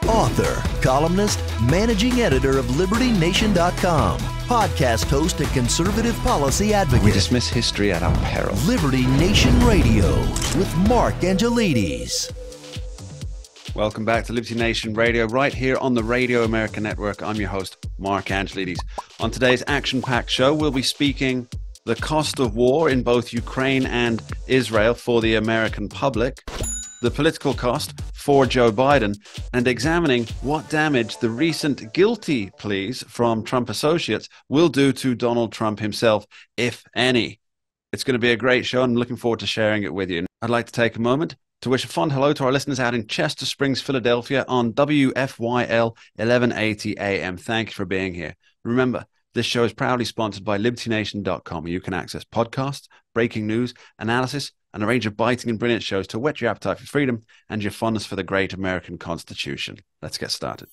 author, columnist, managing editor of LibertyNation.com, podcast host and conservative policy advocate. We dismiss history at our peril. Liberty Nation Radio with Mark Angelides. Welcome back to Liberty Nation Radio, right here on the Radio America Network. I'm your host, Mark Angelides. On today's action-packed show, we'll be speaking the cost of war in both Ukraine and Israel for the American public, the political cost for Joe Biden, and examining what damage the recent guilty pleas from Trump associates will do to Donald Trump himself, if any. It's going to be a great show, and I'm looking forward to sharing it with you. I'd like to take a moment to wish a fond hello to our listeners out in Chester Springs, Philadelphia on WFYL 1180 AM. Thank you for being here. Remember, this show is proudly sponsored by LibertyNation.com, where you can access podcasts, breaking news, analysis, and a range of biting and brilliant shows to whet your appetite for freedom and your fondness for the great American Constitution. Let's get started.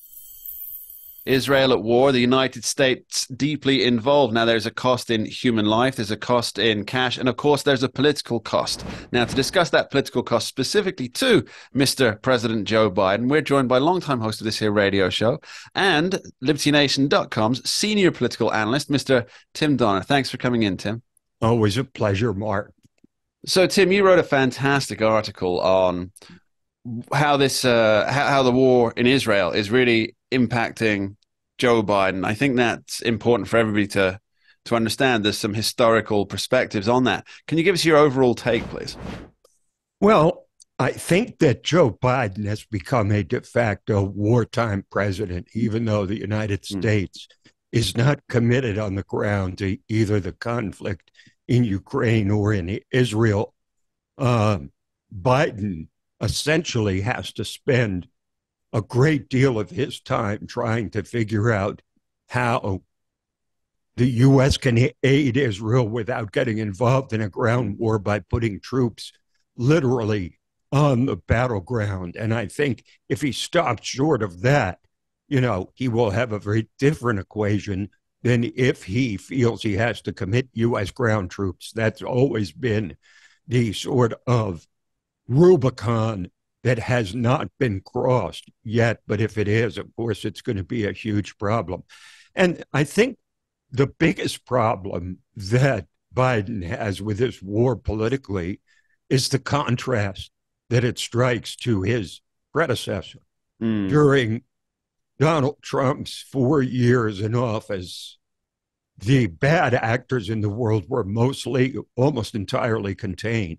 Israel at war, the United States deeply involved. Now, there's a cost in human life, there's a cost in cash, and of course, there's a political cost. Now, to discuss that political cost specifically to Mr. President Joe Biden, we're joined by longtime host of this here radio show and LibertyNation.com's senior political analyst, Mr. Tim Donner. Thanks for coming in, Tim. Always a pleasure, Mark. So, Tim, you wrote a fantastic article on how this, how the war in Israel is really impacting Joe Biden. I think that's important for everybody to understand. There's some historical perspectives on that. Can you give us your overall take, please? Well, I think that Joe Biden has become a de facto wartime president, even though the United States is not committed on the ground to either the conflict in Ukraine or in Israel. Biden essentially has to spend a great deal of his time trying to figure out how the U.S. can aid Israel without getting involved in a ground war by putting troops literally on the battleground. And I think if he stops short of that, he will have a very different equation than if he feels he has to commit U.S. ground troops. That's always been the sort of Rubicon that has not been crossed yet. But if it is, of course, it's going to be a huge problem. And I think the biggest problem that Biden has with this war politically is the contrast that it strikes to his predecessor. During Donald Trump's 4 years in office, the bad actors in the world were mostly, almost entirely contained.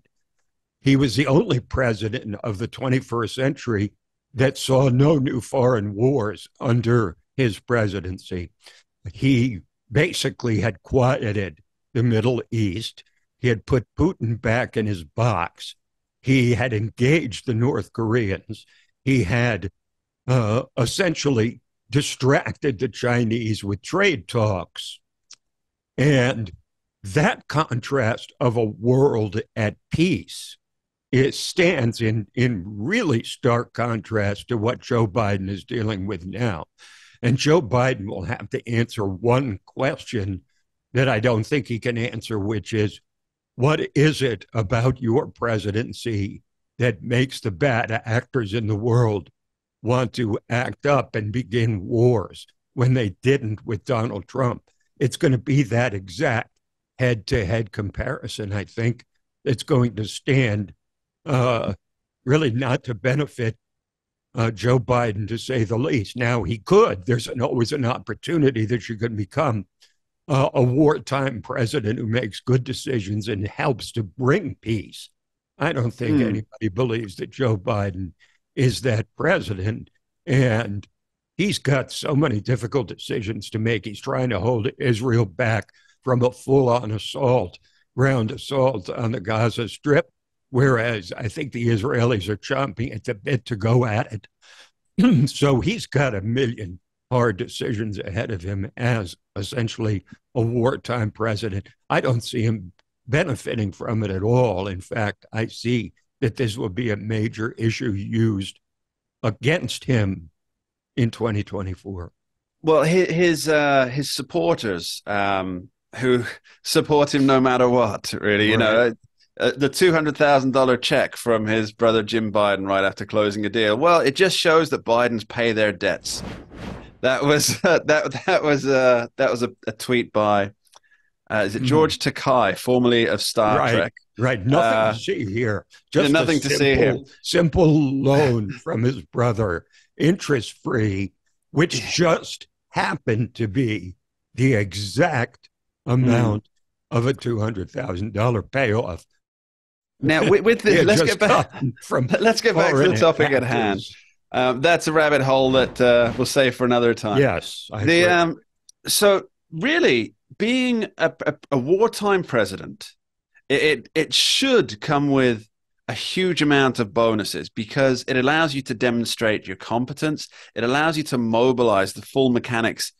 He was the only president of the 21st century that saw no new foreign wars under his presidency. He basically had quieted the Middle East. He had put Putin back in his box. He had engaged the North Koreans. He had essentially distracted the Chinese with trade talks. And that contrast of a world at peace, it stands in really stark contrast to what Joe Biden is dealing with now. And Joe Biden will have to answer one question that I don't think he can answer, which is, what is it about your presidency that makes the bad actors in the world want to act up and begin wars when they didn't with Donald Trump? It's going to be that exact head-to-head comparison, I think, that's going to stand really not to benefit Joe Biden, to say the least. Now, he could. There's always an opportunity that you can become a wartime president who makes good decisions and helps to bring peace. I don't think anybody believes that Joe Biden is that president, and he's got so many difficult decisions to make. He's trying to hold Israel back from a full-on ground assault on the Gaza Strip, whereas I think the Israelis are chomping at the bit to go at it. So he's got a million hard decisions ahead of him as essentially a wartime president. I don't see him benefiting from it at all. In fact, I see that this will be a major issue used against him in 2024. Well, his supporters who support him no matter what, really, Right. the $200,000 check from his brother Jim Biden right after closing a deal. Well, it just shows that Bidens pay their debts. That was that was a tweet by is it George Takei, formerly of Star Trek? Right. Nothing to see here. Just nothing to see here. Simple loan from his brother, interest free, which just happened to be the exact amount of a $200,000 payoff. Now, with this, let's get back to the topic at hand. That's a rabbit hole that we'll save for another time. Yes, I agree. So really, being a wartime president, it should come with a huge amount of bonuses because it allows you to demonstrate your competence. It allows you to mobilize the full mechanics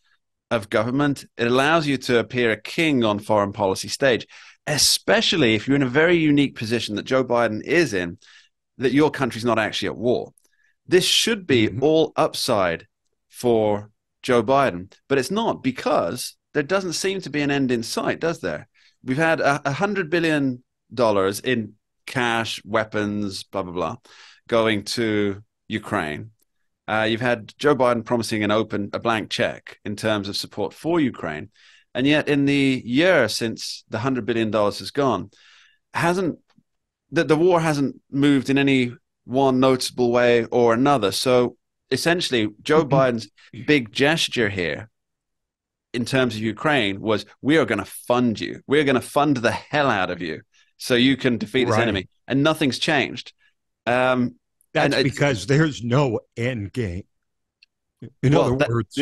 of government. It allows you to appear a king on foreign policy stage, especially if you're in a very unique position that Joe Biden is in, that your country's not actually at war. This should be all upside for Joe Biden, but it's not because there doesn't seem to be an end in sight, does there? We've had $100 billion in cash, weapons, blah, blah, blah, going to Ukraine. You've had Joe Biden promising a blank check in terms of support for Ukraine. And yet in the year since the $100 billion has gone, the war hasn't moved in any one noticeable way or another. So essentially, Joe Biden's big gesture here in terms of Ukraine was, we are going to fund you. We're going to fund the hell out of you so you can defeat this enemy. And nothing's changed. That's because there's no end game. In other words,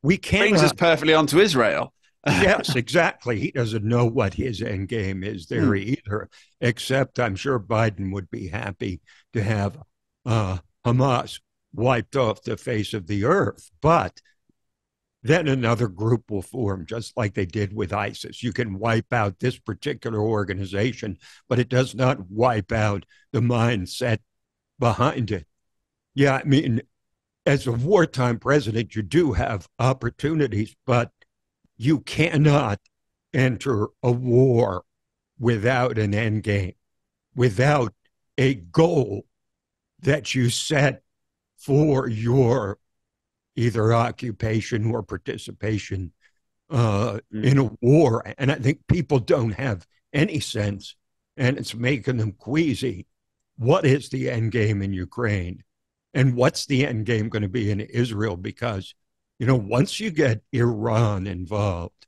we can't. Brings us perfectly onto Israel. Yes, exactly. He doesn't know what his end game is there either, except I'm sure Biden would be happy to have Hamas wiped off the face of the earth. But then another group will form, just like they did with ISIS. You can wipe out this particular organization, but it does not wipe out the mindset behind it. Yeah, I mean, as a wartime president, you do have opportunities, but you cannot enter a war without an end game, without a goal that you set for your either occupation or participation in a war. And I think people don't have any sense, and it's making them queasy. What is the end game in Ukraine? And what's the end game going to be in Israel? Because, you know, once you get Iran involved,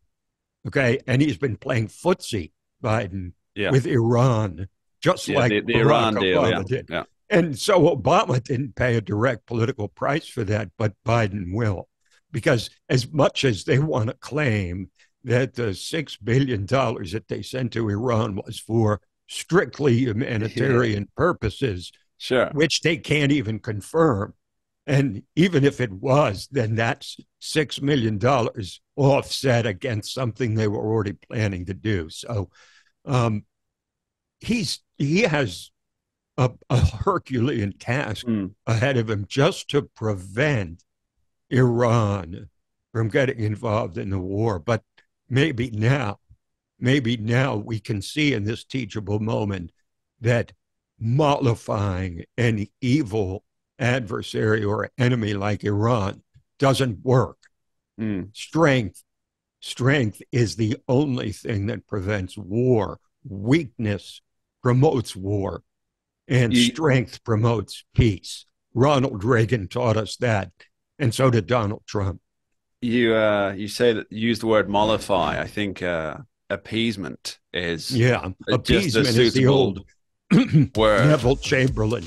okay, and he's been playing footsie, Biden, with Iran, just like the Iran deal did. Yeah. And so Obama didn't pay a direct political price for that, but Biden will. Because as much as they want to claim that the $6 billion that they sent to Iran was for strictly humanitarian purposes, which they can't even confirm. And even if it was, then that's $6 million offset against something they were already planning to do. So he has a Herculean task ahead of him just to prevent Iran from getting involved in the war. But maybe now we can see in this teachable moment that mollifying an evil adversary or enemy like Iran doesn't work. Strength is the only thing that prevents war. Weakness promotes war, and strength promotes peace. Ronald Reagan taught us that, and so did Donald Trump. You use the word mollify. I think appeasement is appeasement is the old word. Neville Chamberlain.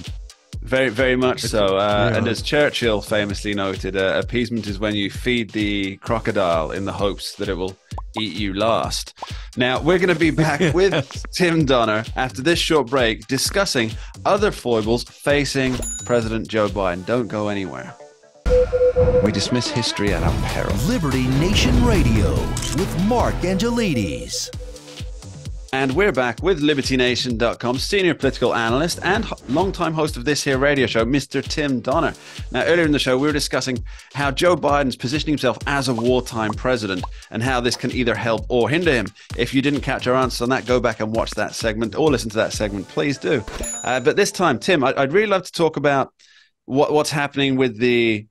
Very, very much so. And as Churchill famously noted, appeasement is when you feed the crocodile in the hopes that it will eat you last. Now, we're going to be back with Tim Donner after this short break discussing other foibles facing President Joe Biden. Don't go anywhere. We dismiss history at our peril. Liberty Nation Radio with Mark Angelides. And we're back with LibertyNation.com senior political analyst and longtime host of this here radio show, Mr. Tim Donner. Now, earlier in the show, we were discussing how Joe Biden's positioning himself as a wartime president and how this can either help or hinder him. If you didn't catch our answer on that, go back and watch that segment or listen to that segment. Please do. But this time, Tim, I'd really love to talk about what's happening with the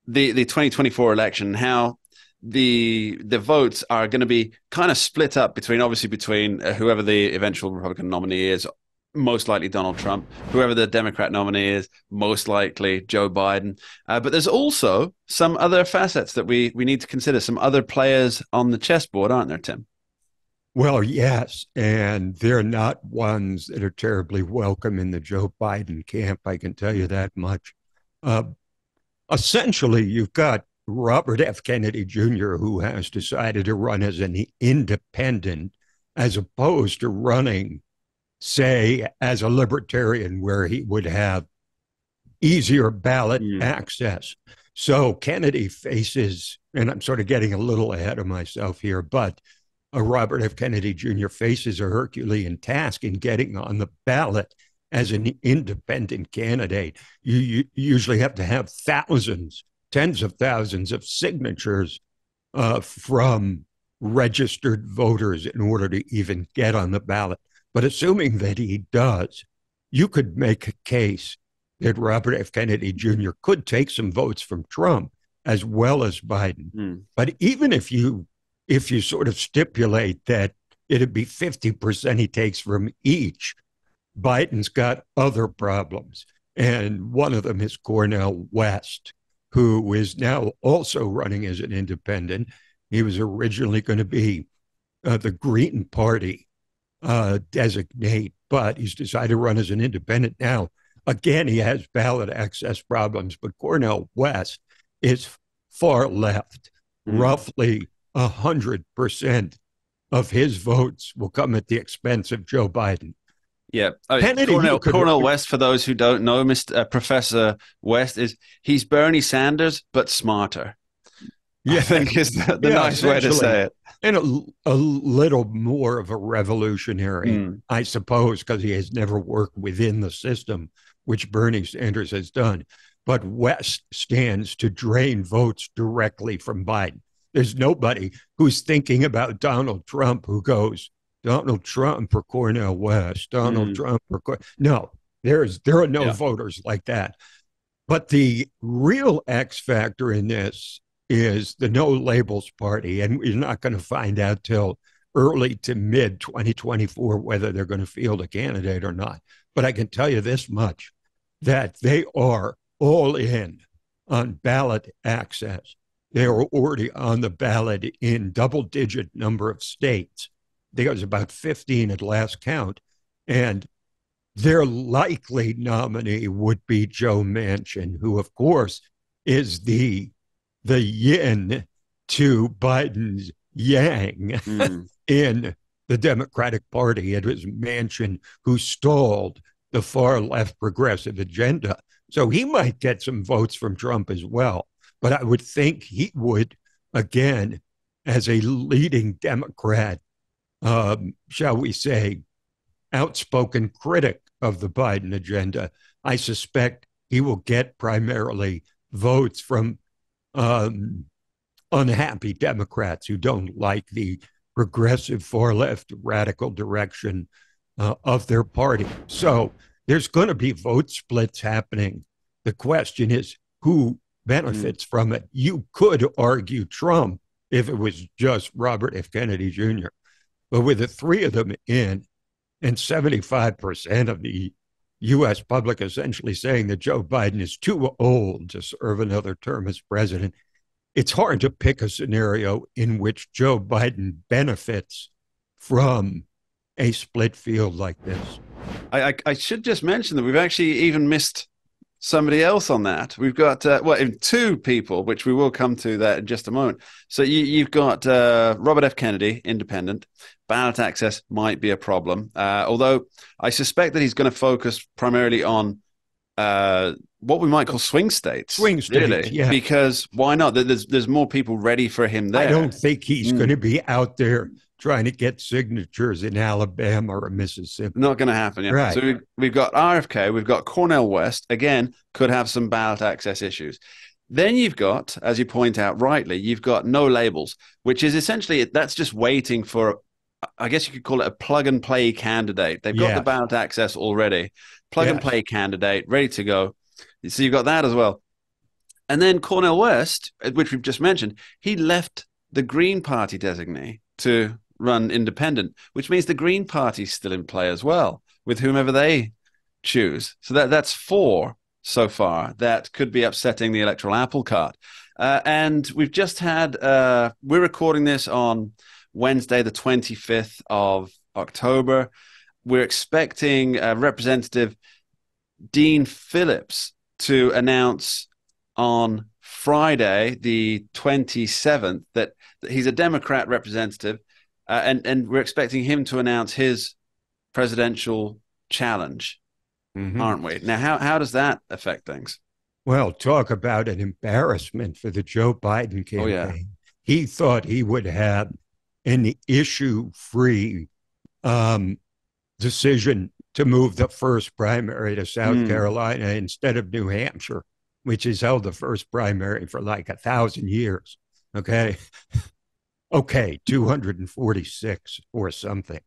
2024 election, how the votes are going to be kind of split up between whoever the eventual Republican nominee is, most likely Donald Trump, whoever the Democrat nominee is, most likely Joe Biden. But there's also some other facets that we need to consider, some other players on the chessboard, aren't there, Tim? Well, yes, and they're not ones that are terribly welcome in the Joe Biden camp, I can tell you that much. Essentially, you've got Robert F. Kennedy Jr., who has decided to run as an independent as opposed to running, say, as a libertarian where he would have easier ballot access. So Kennedy faces, and I'm sort of getting a little ahead of myself here, but Robert F. Kennedy Jr. faces a Herculean task in getting on the ballot as an independent candidate. You usually have to have tens of thousands of signatures from registered voters in order to even get on the ballot. But assuming that he does, you could make a case that Robert F. Kennedy Jr. could take some votes from Trump as well as Biden. But even if you sort of stipulate that it'd be 50% he takes from each, Biden's got other problems. And one of them is Cornel West, who is now also running as an independent. He was originally going to be the Green Party designate, but he's decided to run as an independent now. Again, he has ballot access problems, but Cornel West is far left. Roughly 100% of his votes will come at the expense of Joe Biden. Yeah, Cornel West, for those who don't know, Professor West he's Bernie Sanders, but smarter. Yeah, I think is the nice way to say it. And a little more of a revolutionary, I suppose, because he has never worked within the system, which Bernie Sanders has done. But West stands to drain votes directly from Biden. There's nobody who's thinking about Donald Trump who goes, Donald Trump or Cornel West, Donald Trump or no, there are no voters like that. But the real X factor in this is the No Labels Party, and we're not going to find out till early to mid 2024 whether they're going to field a candidate or not. But I can tell you this much, that they are all in on ballot access. They are already on the ballot in double-digit number of states. There was about 15 at last count, and their likely nominee would be Joe Manchin, who, of course, is the yin to Biden's yang in the Democratic Party. It was Manchin who stalled the far left progressive agenda. So he might get some votes from Trump as well. But I would think he would, again, as a leading Democrat, shall we say, outspoken critic of the Biden agenda, I suspect he will get primarily votes from unhappy Democrats who don't like the progressive far-left radical direction of their party. So there's going to be vote splits happening. The question is who benefits from it. You could argue Trump if it was just Robert F. Kennedy Jr., but with the three of them in, and 75% of the U.S. public essentially saying that Joe Biden is too old to serve another term as president, it's hard to pick a scenario in which Joe Biden benefits from a split field like this. I should just mention that we've actually even missed somebody else on that. We've got, two people, which we will come to that in just a moment. So you've got Robert F. Kennedy, independent. Ballot access might be a problem, although I suspect that he's going to focus primarily on what we might call swing states. Swing states, really, yeah. Because why not? There's more people ready for him there. I don't think he's going to be out there trying to get signatures in Alabama or Mississippi. Not going to happen. Yeah. Right. So we've got RFK, we've got Cornel West, again, could have some ballot access issues. Then you've got, as you point out rightly, you've got no labels, which is essentially, that's just waiting for, I guess you could call it a plug and play candidate. They've got the ballot access already, plug and play candidate, ready to go. So you've got that as well. And then Cornel West, which we've just mentioned, he left the Green Party designee to run independent, which means the Green Party's still in play as well, with whomever they choose. So that's 4 so far that could be upsetting the electoral apple cart. And we've just had, we're recording this on Wednesday, the 25th of October. We're expecting Representative Dean Phillips to announce on Friday, the 27th, that he's a Democrat representative, and we're expecting him to announce his presidential challenge, aren't we? Now, how does that affect things? Well, talk about an embarrassment for the Joe Biden campaign. Oh, yeah. He thought he would have an issue-free decision to move the first primary to South Carolina instead of New Hampshire, which has held the first primary for like 1,000 years. Okay. 246 or something.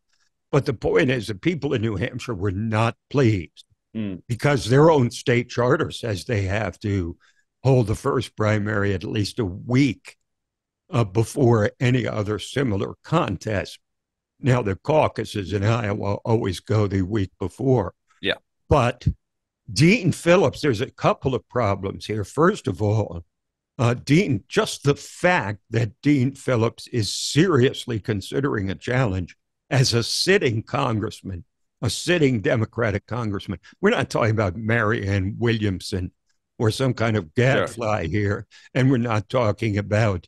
But the point is, the people in New Hampshire were not pleased because their own state charter says they have to hold the first primary at least a week before any other similar contest. Now, the caucuses in Iowa always go the week before. Yeah. But Dean Phillips, there's a couple of problems here. First of all, just the fact that Dean Phillips is seriously considering a challenge as a sitting congressman, a sitting Democratic congressman. We're not talking about Marianne Williamson or some kind of gadfly here. And we're not talking about,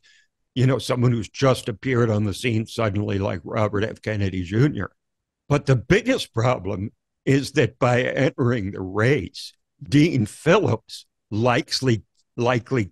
someone who's just appeared on the scene suddenly like Robert F. Kennedy Jr. But the biggest problem is that by entering the race, Dean Phillips likely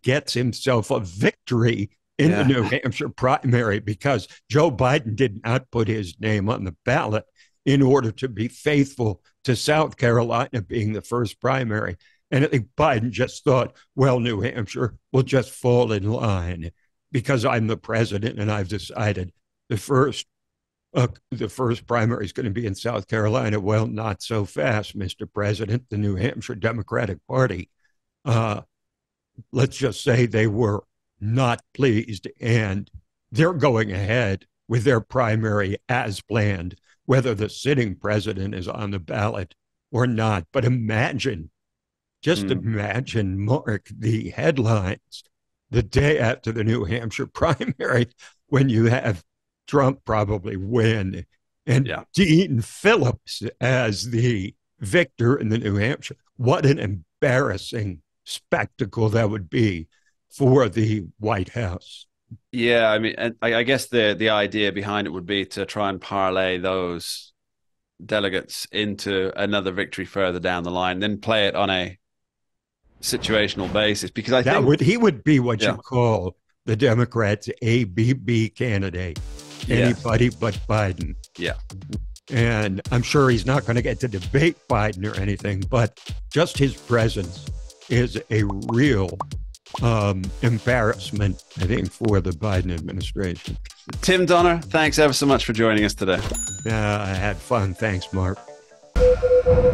gets himself a victory in the New Hampshire primary because Joe Biden did not put his name on the ballot in order to be faithful to South Carolina being the first primary. And I think Biden just thought, well, New Hampshire will just fall in line because I'm the president and I've decided the first primary is going to be in South Carolina. Well, not so fast, Mr. President. The New Hampshire Democratic Party, let's just say they were not pleased, and they're going ahead with their primary as planned, whether the sitting president is on the ballot or not. But imagine, Mark, the headlines the day after the New Hampshire primary when you have Trump probably win and Dean Phillips as the victor in the New Hampshire. What an embarrassing spectacle that would be for the White House. Yeah, I mean, I guess the idea behind it would be to try and parlay those delegates into another victory further down the line, then play it on a situational basis. Because I think he would be what you call the Democrats' ABB candidate. Anybody but Biden. Yeah. And I'm sure he's not going to get to debate Biden or anything, but just his presence is a real embarrassment, I think, for the Biden administration. Tim Donner, thanks ever so much for joining us today. I had fun. Thanks, Mark.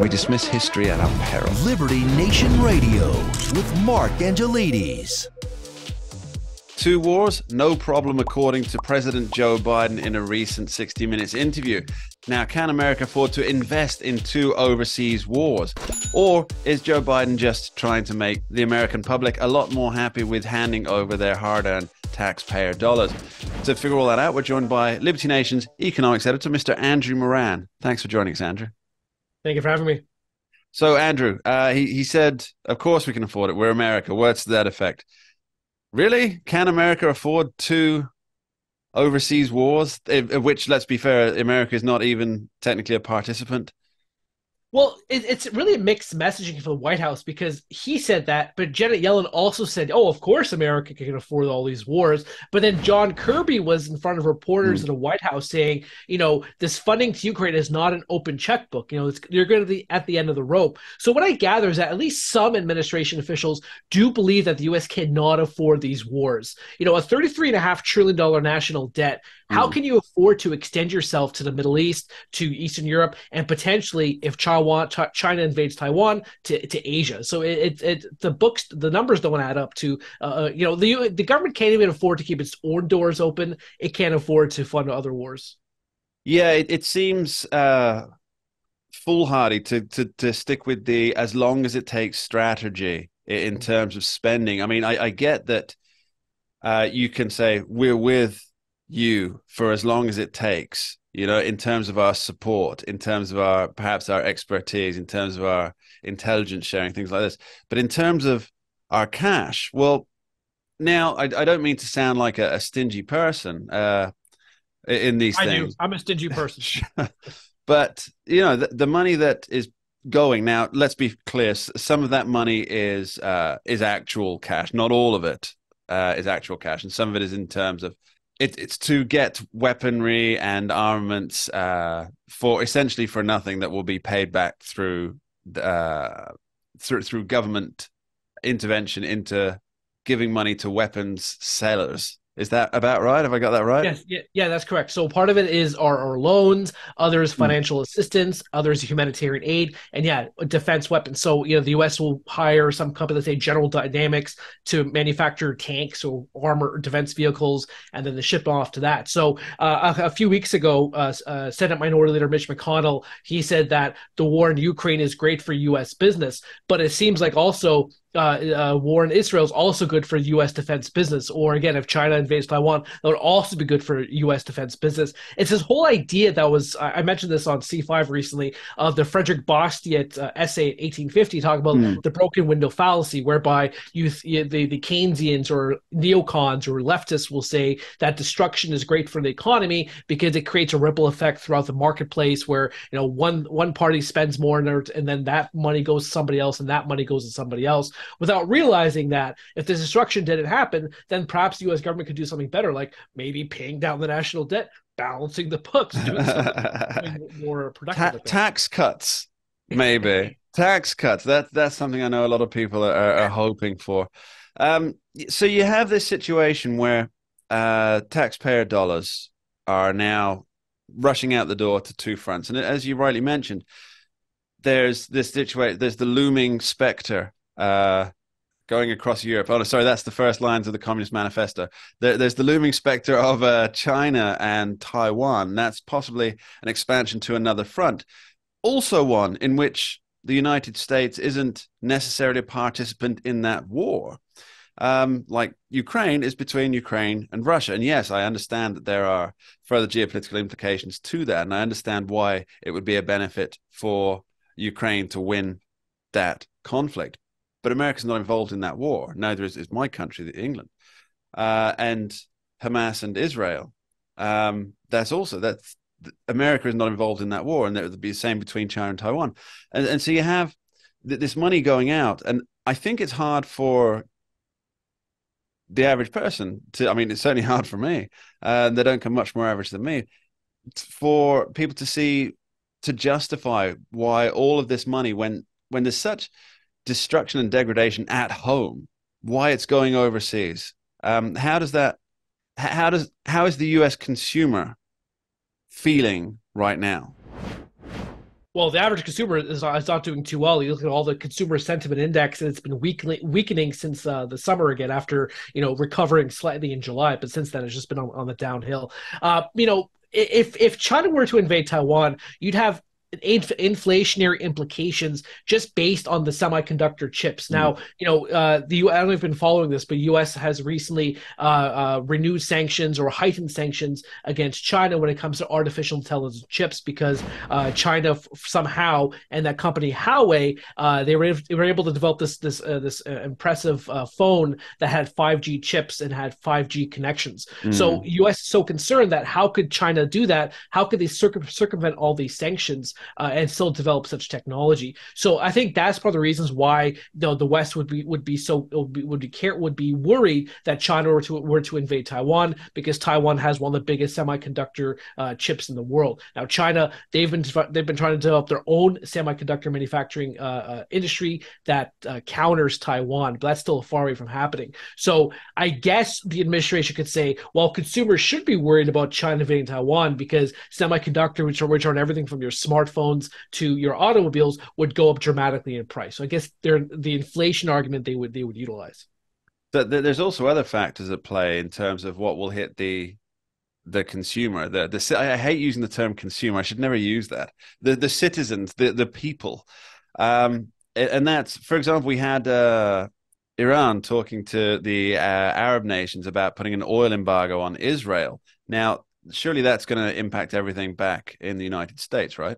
We dismiss history at our peril. Liberty Nation Radio with Mark Angelides. 2 wars, no problem, according to President Joe Biden in a recent 60 Minutes interview. Now, can America afford to invest in 2 overseas wars? Or is Joe Biden just trying to make the American public a lot more happy with handing over their hard-earned taxpayer dollars? To figure all that out, we're joined by Liberty Nation's economics editor, Mr. Andrew Moran. Thanks for joining us, Andrew. Thank you for having me. So, Andrew, he said, of course we can afford it. We're America. Words to that effect. Really? Can America afford 2 overseas wars, of which, let's be fair, America is not even technically a participant? Well, it's really a mixed messaging for the White House because he said that, but Janet Yellen also said, "Oh, of course, America can afford all these wars." But then John Kirby was in front of reporters Mm. in the White House saying, this funding to Ukraine is not an open checkbook. You're going to be at the end of the rope. So what I gather is that at least some administration officials do believe that the U.S. cannot afford these wars. A $33.5 trillion national debt. How Mm. can you afford to extend yourself to the Middle East, to Eastern Europe, and potentially, if China invades Taiwan, to Asia? So the numbers don't add up to, the government can't even afford to keep its own doors open. It can't afford to fund other wars. Yeah, it seems foolhardy to stick with the as long as it takes strategy in terms of spending. I mean, I get that you can say we're with you for as long as it takes, in terms of our support, in terms of perhaps our expertise, in terms of our intelligence sharing, things like this. But in terms of our cash, well, now I don't mean to sound like a stingy person in these I do. things. I'm a stingy person. But the money that is going now, let's be clear, some of that money is actual cash. Not all of it is actual cash, and some of it is in terms of it's to get weaponry and armaments for essentially for nothing that will be paid back through government intervention into giving money to weapons sellers. Is that about right? Have I got that right? Yes, yeah, that's correct. So part of it is our loans, others Mm. financial assistance, others humanitarian aid, and yeah, defense weapons. So the U.S. will hire some company, let's say General Dynamics, to manufacture tanks or armor or defense vehicles, and then they ship off to that. So a few weeks ago, Senate Minority Leader Mitch McConnell, he said that the war in Ukraine is great for U.S. business, but it seems like also war in Israel is also good for U.S. defense business. Or again, if China invades Taiwan, that would also be good for U.S. defense business. It's this whole idea that was, I mentioned this on C5 recently, of the Frederick Bastiat essay in 1850, talking about Mm. the broken window fallacy, whereby the Keynesians or neocons or leftists will say that destruction is great for the economy because it creates a ripple effect throughout the marketplace where, one party spends more and then that money goes to somebody else and that money goes to somebody else, without realizing that if the destruction didn't happen, then perhaps the U.S. government could do something better, like maybe paying down the national debt, balancing the books, doing something more productive with that. Tax cuts, maybe tax cuts. That's something I know a lot of people are hoping for. So you have this situation where taxpayer dollars are now rushing out the door to two fronts, and as you rightly mentioned, there's this situation. There's the looming specter going across Europe. Oh, sorry, that's the first lines of the Communist Manifesto. There's the looming specter of China and Taiwan. That's possibly an expansion to another front. Also one in which the United States isn't necessarily a participant in that war. Like Ukraine is between Ukraine and Russia. And yes, I understand that there are further geopolitical implications to that. And I understand why it would be a benefit for Ukraine to win that conflict. But America's not involved in that war. Neither is my country, England, and Hamas and Israel. That's America is not involved in that war, and that would be the same between China and Taiwan. And so you have this money going out, and I think it's hard for the average person to. I mean, it's certainly hard for me. They don't come much more average than me. For people to justify why all of this money, when there's such destruction and degradation at home, why it's going overseas. How is the US consumer feeling right now? Well, the average consumer is not doing too well. You look at all the consumer sentiment index, and it's been weakening since the summer again, after recovering slightly in July, but since then it's just been on the downhill. If China were to invade Taiwan, you'd have inflationary implications just based on the semiconductor chips. Now, I don't know if you've been following this, but U.S. has recently renewed sanctions or heightened sanctions against China when it comes to artificial intelligence chips, because China somehow, and that company Huawei, they were able to develop this impressive phone that had 5G chips and had 5G connections. So U.S. is so concerned that how could China do that? How could they circumvent all these sanctions? and still develop such technology. So I think that's part of the reasons why the West would be worried that China were to invade Taiwan, because Taiwan has one of the biggest semiconductor chips in the world. Now, China, they've been trying to develop their own semiconductor manufacturing industry that counters Taiwan, but that's still far away from happening. So I guess the administration could say, well, consumers should be worried about China invading Taiwan because semiconductor, which are on everything from your smartphones to your automobiles, would go up dramatically in price. So I guess they're the inflation argument they would utilize. There's also other factors at play in terms of what will hit the consumer. I hate using the term consumer. I should never use that. The citizens, the people, and that's, for example, we had Iran talking to the Arab nations about putting an oil embargo on Israel. Now, surely that's going to impact everything back in the United States, right?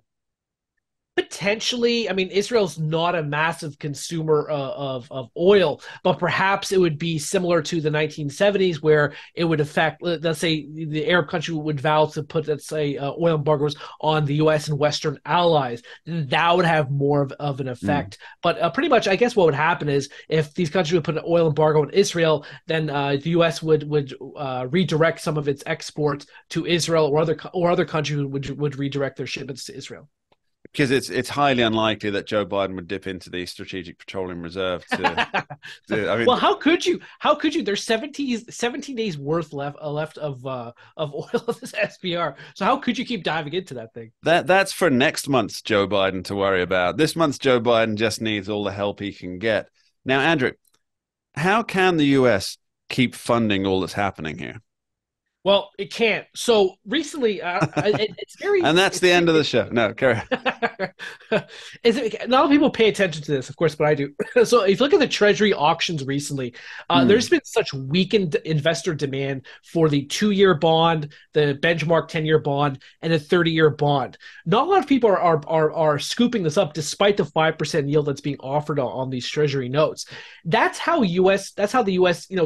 Potentially. I mean, Israel's not a massive consumer of oil, but perhaps it would be similar to the 1970s, where it would affect, let's say, the Arab country would vow to put, let's say, oil embargoes on the U.S. and Western allies. That would have more of an effect. But pretty much, I guess what would happen is if these countries would put an oil embargo on Israel, then the U.S. would redirect some of its exports to Israel, or other countries would redirect their shipments to Israel. Because it's highly unlikely that Joe Biden would dip into the Strategic Petroleum Reserve I mean, well, how could you? There's 17 days worth left of oil of this SPR. So how could you keep diving into that thing? That's for next month's Joe Biden to worry about. This month's Joe Biden just needs all the help he can get. Now, Andrew, how can the U.S. keep funding all that's happening here? Well, it can't. So recently, it's very... And that's the end of the show. No, carry on. Not a lot of people pay attention to this, of course, but I do. So if you look at the Treasury auctions recently, there's been such weakened investor demand for the 2-year bond, the benchmark 10-year bond, and a 30-year bond. Not a lot of people are scooping this up, despite the 5% yield that's being offered on these Treasury notes. That's how the U.S.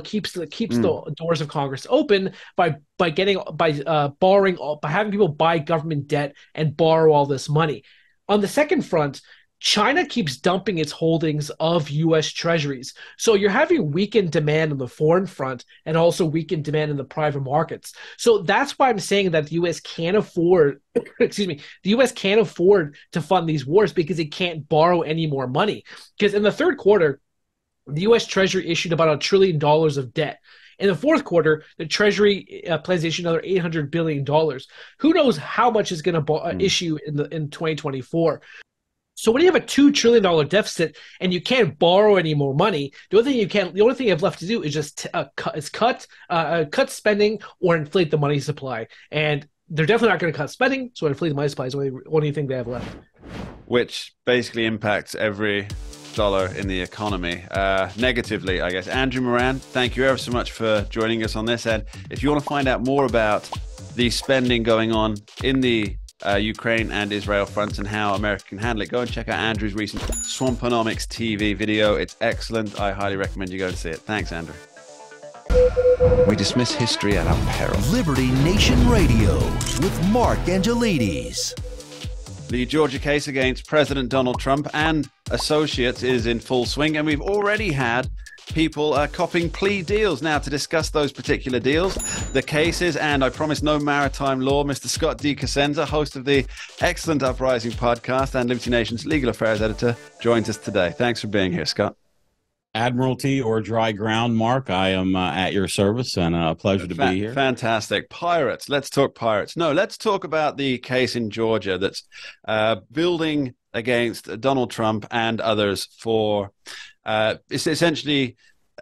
keeps the doors of Congress open by borrowing, by having people buy government debt and borrow all this money. On the second front, China keeps dumping its holdings of U.S. treasuries. So you're having weakened demand on the foreign front and also weakened demand in the private markets. So that's why I'm saying that the U.S. can't afford, the U.S. can't afford to fund these wars, because it can't borrow any more money. Because in the third quarter, the U.S. Treasury issued about $1 trillion of debt. In the fourth quarter, the Treasury plans to issue another $800 billion. Who knows how much is going to issue in 2024? So when you have a $2 trillion deficit and you can't borrow any more money, the only thing you have left to do is just cut spending or inflate the money supply. And they're definitely not going to cut spending, so inflate the money supply is the only thing they have left. Which basically impacts every dollar in the economy negatively, I guess. Andrew Moran, thank you ever so much for joining us on this. And if you want to find out more about the spending going on in the Ukraine and Israel fronts and how America can handle it, go and check out Andrew's recent Swamponomics TV video. It's excellent. I highly recommend you go and see it. Thanks, Andrew. We dismiss history at our peril. Liberty Nation Radio with Mark Angelides. The Georgia case against President Donald Trump and associates is in full swing, and we've already had people copping plea deals. Now, to discuss those particular deals, the cases, and I promise no maritime law, Mr. Scott DeCosenza, host of the excellent Uprising podcast and Liberty Nation's legal affairs editor, joins us today. Thanks for being here, Scott. Admiralty or dry ground, Mark, I am at your service, and a pleasure to be here. Fantastic. Pirates. Let's talk pirates. No, let's talk about the case in Georgia that's building against Donald Trump and others for it's essentially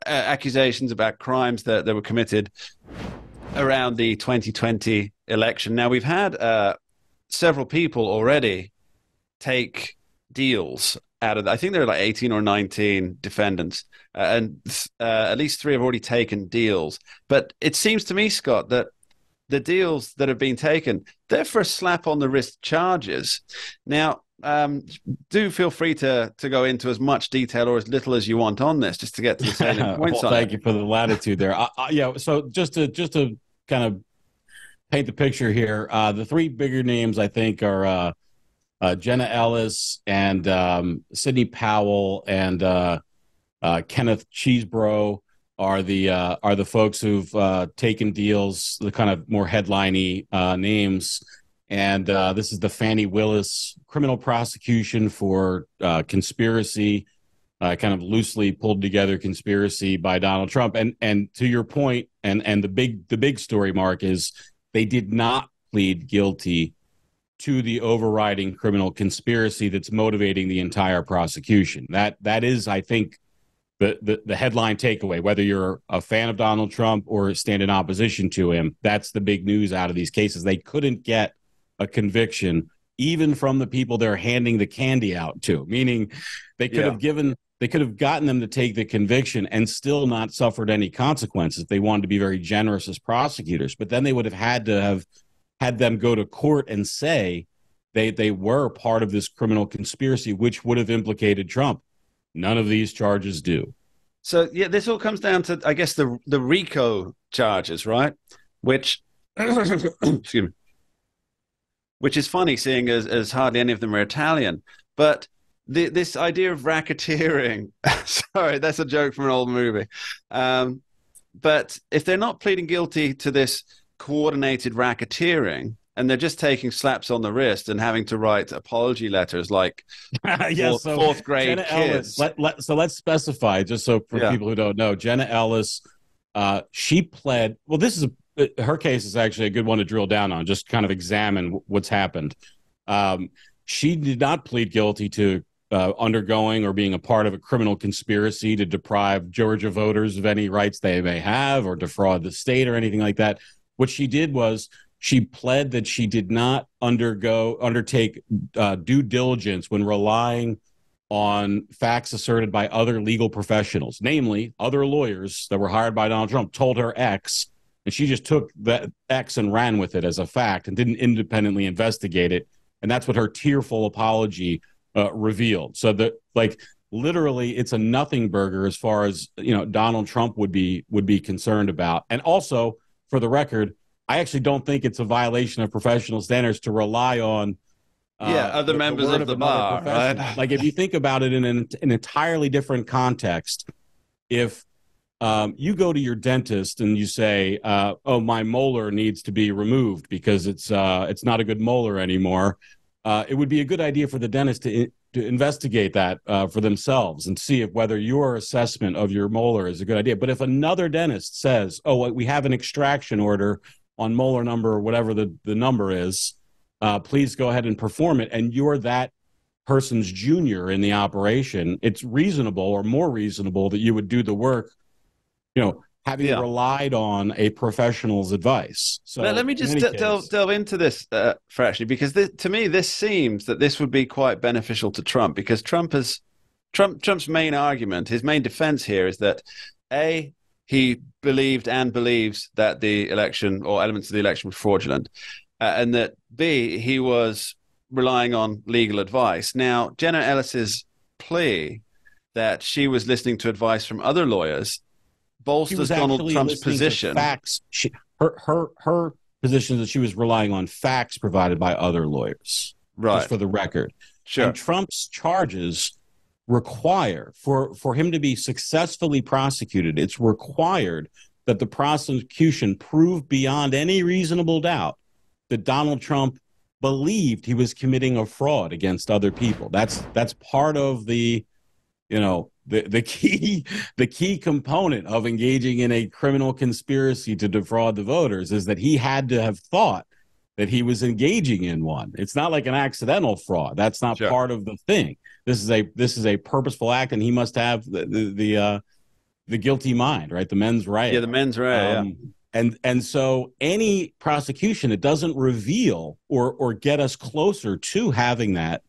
accusations about crimes that were committed around the 2020 election. Now, we've had several people already take deals out of, I think there are like 18 or 19 defendants, and at least 3 have already taken deals. But it seems to me, Scott, that the deals that have been taken, they're for slap on the wrist charges. Now, do feel free to go into as much detail or as little as you want on this, just to get to the salient points. Well, thank you for the latitude there. Yeah, so just to kind of paint the picture here, the 3 bigger names I think are Jenna Ellis and Sidney Powell and Kenneth Cheesebro are the folks who've taken deals, the kind of more headliney names. And this is the Fannie Willis criminal prosecution for conspiracy, kind of loosely pulled together conspiracy by Donald Trump. And to your point, and the big story, Mark, is they did not plead guilty to the overriding criminal conspiracy that's motivating the entire prosecution. That is, I think, the headline takeaway. Whether you're a fan of Donald Trump or stand in opposition to him, that's the big news out of these cases. They couldn't get a conviction even from the people they're handing the candy out to, meaning they could have gotten them to take the conviction and still not suffered any consequences. They wanted to be very generous as prosecutors, but then they would have had to have had them go to court and say they were part of this criminal conspiracy, which would have implicated Trump. None of these charges do. So, yeah, this all comes down to, I guess, the RICO charges, right? Which, excuse me, which is funny, seeing as hardly any of them are Italian. But this idea of racketeering, sorry, that's a joke from an old movie. But if they're not pleading guilty to this coordinated racketeering, and they're just taking slaps on the wrist and having to write apology letters like fourth grade Jenna kids. Ellis, so let's specify, just so for people who don't know, Jenna Ellis, she pled. Well, her case is actually a good one to drill down on, just kind of examine what's happened. She did not plead guilty to undergoing or being a part of a criminal conspiracy to deprive Georgia voters of any rights they may have or defraud the state or anything like that. What she did was she pled that she did not undertake due diligence when relying on facts asserted by other legal professionals, namely other lawyers that were hired by Donald Trump told her X, and she just took that X and ran with it as a fact and didn't independently investigate it. And that's what her tearful apology revealed. So literally, it's a nothing burger as far as Donald Trump would be concerned about. And also, for the record, I actually don't think it's a violation of professional standards to rely on other members of the bar, right? Like, if you think about it in an entirely different context, if you go to your dentist and you say, "Oh, my molar needs to be removed because it's not a good molar anymore," it would be a good idea for the dentist to investigate that for themselves and see if whether your assessment of your molar is a good idea. But if another dentist says, "Oh, we have an extraction order on molar number or whatever the number is, please go ahead and perform it," and you're that person's junior in the operation, it's reasonable or more reasonable that you would do the work, having relied on a professional's advice. So let me just delve into this freshly, because to me, this seems that this would be quite beneficial to Trump, because Trump's main argument, his main defense here is that A, he believed and believes that the election or elements of the election were fraudulent, and that B, he was relying on legal advice. Now, Jenna Ellis's plea that she was listening to advice from other lawyers bolsters Donald Trump's position. Facts. Her position is that she was relying on facts provided by other lawyers. Right. Just for the record. Sure. And Trump's charges require, for him to be successfully prosecuted, it's required that the prosecution prove beyond any reasonable doubt that Donald Trump believed he was committing a fraud against other people. That's part of the key component of engaging in a criminal conspiracy to defraud the voters, is that he had to have thought that he was engaging in one. It's not like an accidental fraud. That's not part of the thing. This is a purposeful act, and he must have the guilty mind, right? The mens rea. Yeah, the mens rea. And so any prosecution that doesn't reveal or get us closer to having that,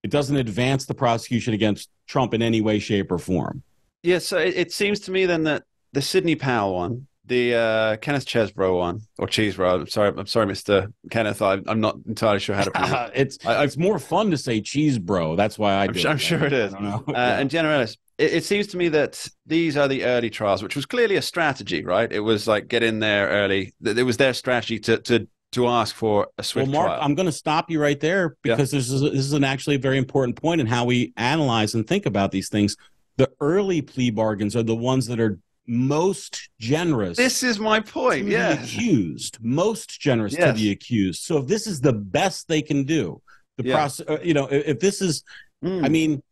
it doesn't advance the prosecution against Trump in any way, shape, or form. Yeah, so it seems to me then that the Sidney Powell one, the Kenneth Chesebro one, or Cheesebro. I'm sorry, Mr. Kenneth. I'm not entirely sure how to pronounce it. It's more fun to say Cheesebro. That's why I'm sure it is. I don't know. And Jenna Ellis, it seems to me that these are the early trials, which was clearly a strategy, right? It was like get in there early. It was their strategy to to ask for a swift Mark, trial. I'm going to stop you right there because this is actually a very important point in how we analyze and think about these things. The early plea bargains are the ones that are most generous. This is my point. To the accused, most generous to the accused. So if this is the best they can do, if this is, I mean,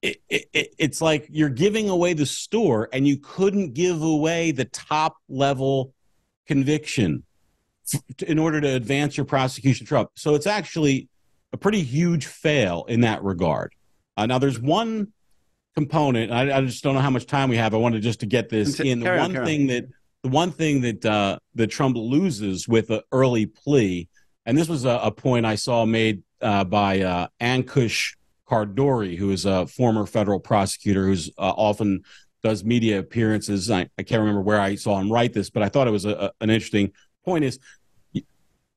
it's like you're giving away the store, and you couldn't give away the top level conviction in order to advance your prosecution Trump. So it's actually a pretty huge fail in that regard. Now, there's one component. I just don't know how much time we have. I wanted just to get this in. The one thing that Trump loses with an early plea, and this was a point I saw made by Ankush Kardori, who is a former federal prosecutor who's often does media appearances. I can't remember where I saw him write this, but I thought it was an interesting point. Is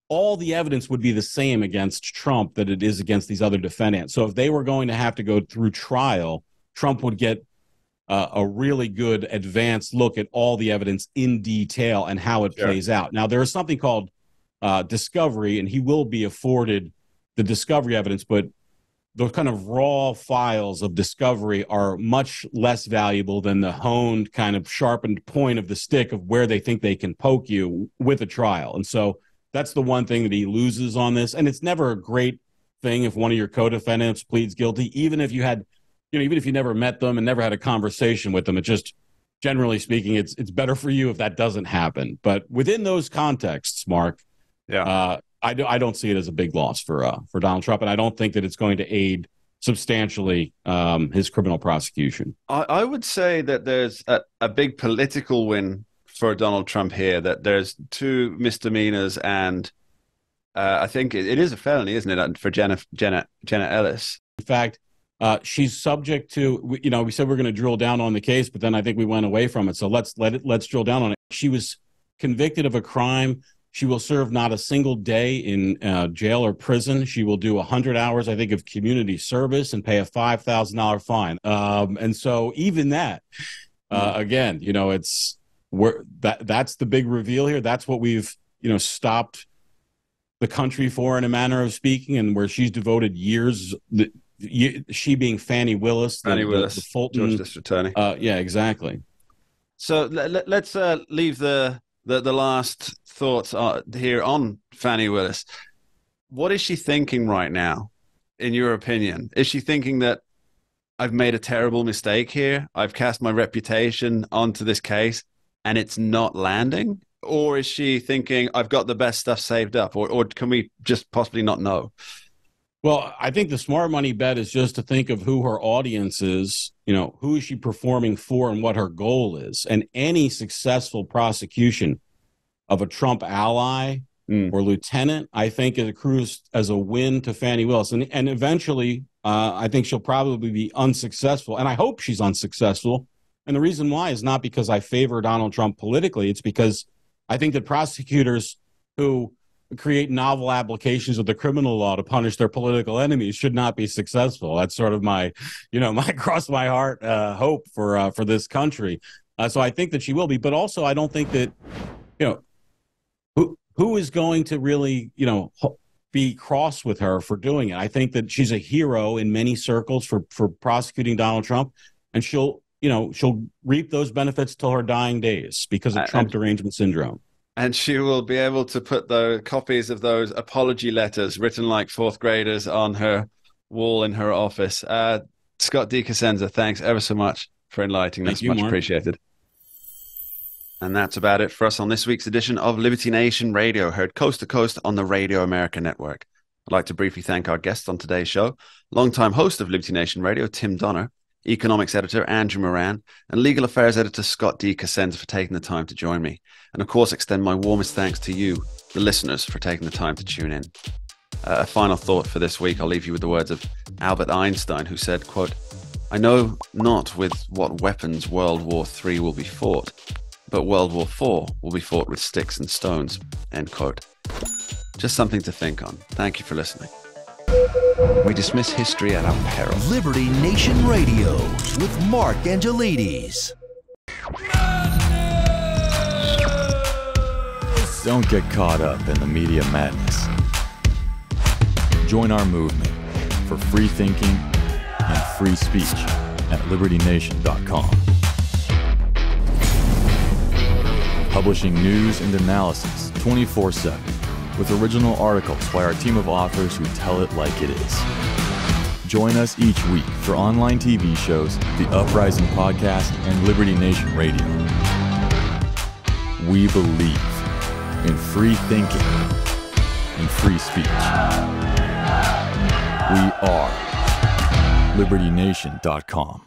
all the evidence would be the same against Trump that it is against these other defendants. So if they were going to have to go through trial, Trump would get a really good advanced look at all the evidence in detail and how it plays out. Now, there is something called discovery, and he will be afforded the discovery evidence, but those kind of raw files of discovery are much less valuable than the honed, kind of sharpened point of the stick of where they think they can poke you with a trial. And so that's the one thing that he loses on this. And it's never a great thing if one of your co-defendants pleads guilty, even if you had, even if you never met them and never had a conversation with them. It just, generally speaking, it's better for you if that doesn't happen. But within those contexts, Mark, I don't see it as a big loss for Donald Trump, and I don't think that it's going to aid substantially his criminal prosecution. I would say that there's a big political win for Donald Trump here, that there's 2 misdemeanors, and I think it is a felony, isn't it, for Jenna Ellis? In fact, she's subject to, we said we're going to drill down on the case, but then I think we went away from it. So let's drill down on it. She was convicted of a crime. She will serve not a single day in jail or prison. She will do 100 hours, I think, of community service and pay a $5,000 fine. And so even that, again, it's that's the big reveal here. That's what we've, stopped the country for, in a manner of speaking, and where she's devoted years. She being Fannie Willis, the Fulton Georgia District Attorney. Yeah, exactly. So let's leave the last thoughts here on Fannie Willis. What is she thinking right now, in your opinion? Is she thinking that I've made a terrible mistake here, I've cast my reputation onto this case, and it's not landing? Or is she thinking I've got the best stuff saved up? Or can we just possibly not know? Well, I think the smart money bet is just to think of who her audience is, who is she performing for and what her goal is. And any successful prosecution of a Trump ally or lieutenant, I think it accrues as a win to Fannie Willis. And eventually, I think she'll probably be unsuccessful. And I hope she's unsuccessful. And the reason why is not because I favor Donald Trump politically. It's because I think that prosecutors who create novel applications of the criminal law to punish their political enemies should not be successful. That's sort of my, my cross my heart hope for this country. So I think that she will be, but also I don't think that, who is going to really, be cross with her for doing it. I think that she's a hero in many circles for prosecuting Donald Trump, and she'll reap those benefits till her dying days because of Trump derangement syndrome. And she will be able to put the copies of those apology letters written like 4th graders on her wall in her office. Scott D. Cosenza, thanks ever so much for enlightening us. Much appreciated. And that's about it for us on this week's edition of Liberty Nation Radio, heard coast to coast on the Radio America Network. I'd like to briefly thank our guests on today's show, longtime host of Liberty Nation Radio, Tim Donner, economics editor Andrew Moran, and legal affairs editor Scott D. Cosenza for taking the time to join me. And of course, extend my warmest thanks to you, the listeners, for taking the time to tune in. A final thought for this week, I'll leave you with the words of Albert Einstein, who said, quote, "I know not with what weapons World War III will be fought, but World War IV will be fought with sticks and stones," end quote. Just something to think on. Thank you for listening. We dismiss history at our peril. Liberty Nation Radio with Mark Angelides. Don't get caught up in the media madness. Join our movement for free thinking and free speech at libertynation.com. Publishing news and analysis 24/7 with original articles by our team of authors who tell it like it is. Join us each week for online TV shows, The Uprising Podcast, and Liberty Nation Radio. We believe in free thinking and free speech. We are libertynation.com.